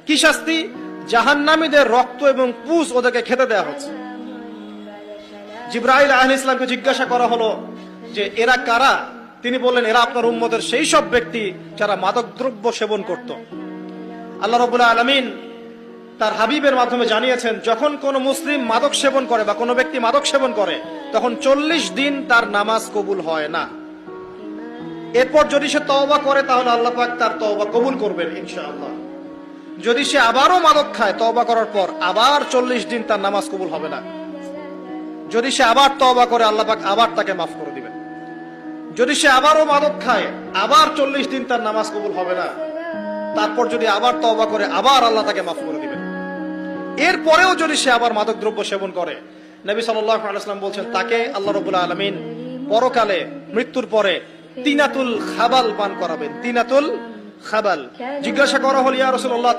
কি শাস্তি? জাহান্নামীদের রক্ত এবং পুষ ওদেরকে খেতে দেওয়া হচ্ছে। জিবরাইল আলাইহিস সালামকে জিজ্ঞাসা করা হলো যে এরা কারা? তিনি বললেন, এরা আপনার উম্মতের সেই সব ব্যক্তি যারা মাদকদ্রব্য সেবন করত। আল্লাহ রাব্বুল আলামিন তার হাবিবের মাধ্যমে জানিয়েছেন, যখন কোন মুসলিম মাদক সেবন করে বা কোনো ব্যক্তি মাদক সেবন করে, তখন 40 দিন তার নামাজ কবুল হয় না। এরপর যদি সে তওবা করে, তাহলে আল্লাহ পাক তার তওবা কবুল করবেন ইনশাআল্লাহ। যদি সে আবারও মাদক খায় তওবা করার পর, আবার 40 দিন তার নামাজ কবুল হবে না। যদি সে আবার তওবা করে, আল্লাহ পাক আবার তাকে মাফ করে দিবেন। যদি সে আবারও মাদক খায়, আবার 40 দিন তার নামাজ কবুল হবে না। তারপর যদি আবার তওবা করে, আবার আল্লাহ তাকে মাফ করে দিবেন। এরপরেও যদি সে আবার মাদক দ্রব্য সেবন করে, নবী সাল্লাল্লাহু আলাইহি ওয়াসাল্লাম বলছেন, তাকে আল্লাহ রাব্বুল আলামিন পরকালে মৃত্যুর পরে তিনাতুল খাবাল পান করাবেন। তিনাতুল খাবাল। জিজ্ঞাসা করা হল, ইয়া রাসূলুল্লাহ,